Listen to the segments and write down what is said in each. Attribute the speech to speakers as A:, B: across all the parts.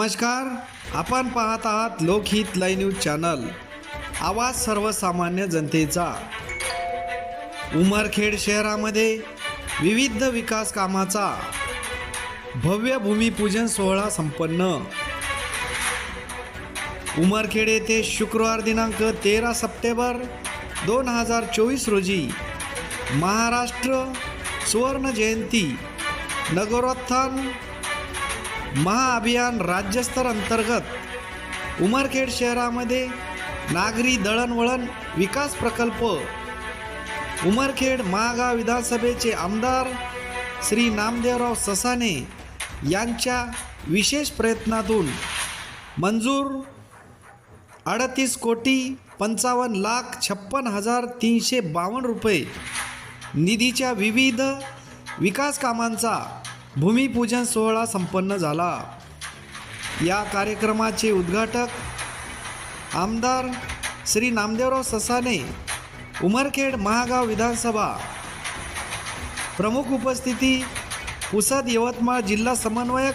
A: नमस्कार, आपण पाहत आहात लोकहित लाईव्ह न्यूज चॅनल, आवाज सर्वसामान्य जनतेचा। उमरखेड शहरामध्ये विविध विकास कामाचा भव्य भूमिपूजन सोहळा संपन्न। उमरखेड येथे शुक्रवार दिनांक 13 सप्टेंबर 2024 रोजी महाराष्ट्र सुवर्ण जयंती नगरोत्थान महाअभियान राज्यस्तर अंतर्गत उमरखेड शहरामध्ये नागरी दळणवळण विकास प्रकल्प उमरखेड महागाव विधानसभेचे आमदार श्री नामदेवराव ससाणे यांच्या विशेष प्रयत्नातून मंजूर 38,55,56,352 रुपये निधीच्या विविध विकास कामांचा भूमिपूजन सोहळा संपन्न झाला। या कार्यक्रमाचे उद्घाटक आमदार श्री नामदेवराव ससाणे, उमरखेड महागाव विधानसभा प्रमुख उपस्थिती पुसद यवतमाळ जिल्हा समन्वयक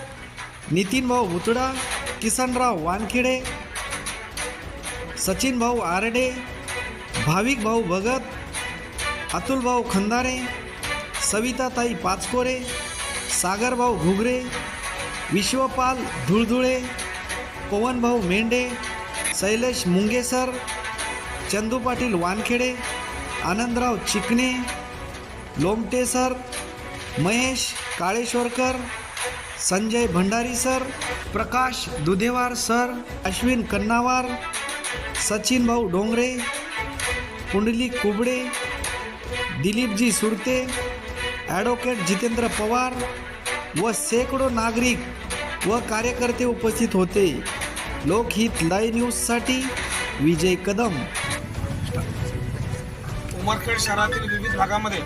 A: नितीन भाऊ भुतडा, किसनराव वानखेडे, सचिन भाऊ आरडे, भाविक भाऊ भगत, अतुल भाऊ खंदारे, सविताताई पाचकोरे, सागर भाऊ घुगरे, विश्वपाल धुळधुळे, पवन भाऊ मेंढे, शैलेश मुंगेसर, चंदू पाटील वानखेडे, आनंदराव चिकणे, लोमटे सर, महेश काळेश्वरकर, संजय भंडारी सर, प्रकाश दुधेवार सर, अश्विन कन्नावार, सचिन भाऊ डोंगरे, कुंडली कुबडे, दिलीपजी सुरते, ॲडव्होकेट जितेंद्र पवार व शेकडो नागरिक व कार्यकर्ते उपस्थित होते। लोकहित लाईव्ह न्यूजसाठी विजय कदम।
B: उमरखेड शहरातील विविध भागामध्ये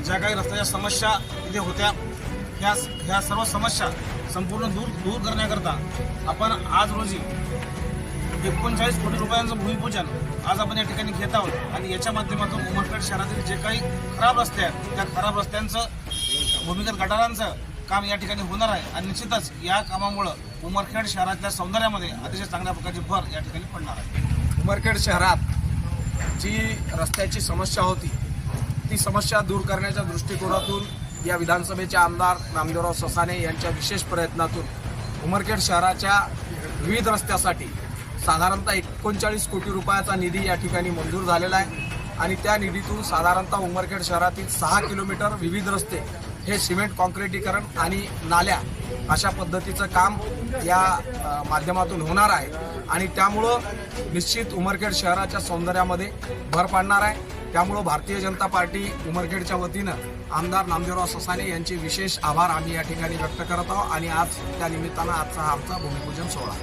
B: ज्या काही रस्त्याच्या समस्या इथे होत्या, ह्या सर्व समस्या संपूर्ण दूर करण्याकरता आपण आज रोजी 39 कोटी रुपयांचं भूमिपूजन आज आपण या ठिकाणी घेत आहोत। आणि याच्या माध्यमातून उमरखेड शहरातील जे काही खराब रस्ते आहेत त्या खराब रस्त्यांचं भूमिगत गटारांचं काम या ठिकाणी होणार आहे। आणि निश्चितच या कामामुळं उमरखेड शहरातल्या सौंदर्यामध्ये अतिशय चांगल्या प्रकारची भर या ठिकाणी पडणार आहे।
C: उमरखेड शहरात जी रस्त्याची समस्या होती ती समस्या दूर करण्याच्या दृष्टिकोनातून या विधानसभेचे आमदार नामदेवराव ससाणे यांच्या विशेष प्रयत्नातून उमरखेड शहराच्या विविध रस्त्यासाठी साधारणतः 39 कोटी रुपयाचा निधी या ठिकाणी मंजूर झालेला आहे। आणि त्या निधीतून साधारणतः उमरखेड शहरातील 6 किलोमीटर विविध रस्ते हे सिमेंट कॉन्क्रिटीकरण आणि नाल्या अशा पद्धतीचं काम या माध्यमातून होणार आहे। आणि त्यामुळं निश्चित उमरखेड शहराच्या सौंदर्यामध्ये भर पडणार आहे। त्यामुळं भारतीय जनता पार्टी उमरखेडच्या वतीनं आमदार नामदेवराव ससाणे यांचे विशेष आभार आम्ही या ठिकाणी व्यक्त करत आहोत। आणि आज त्या निमित्तानं आजचा हा आमचा भूमिपूजन सोहळा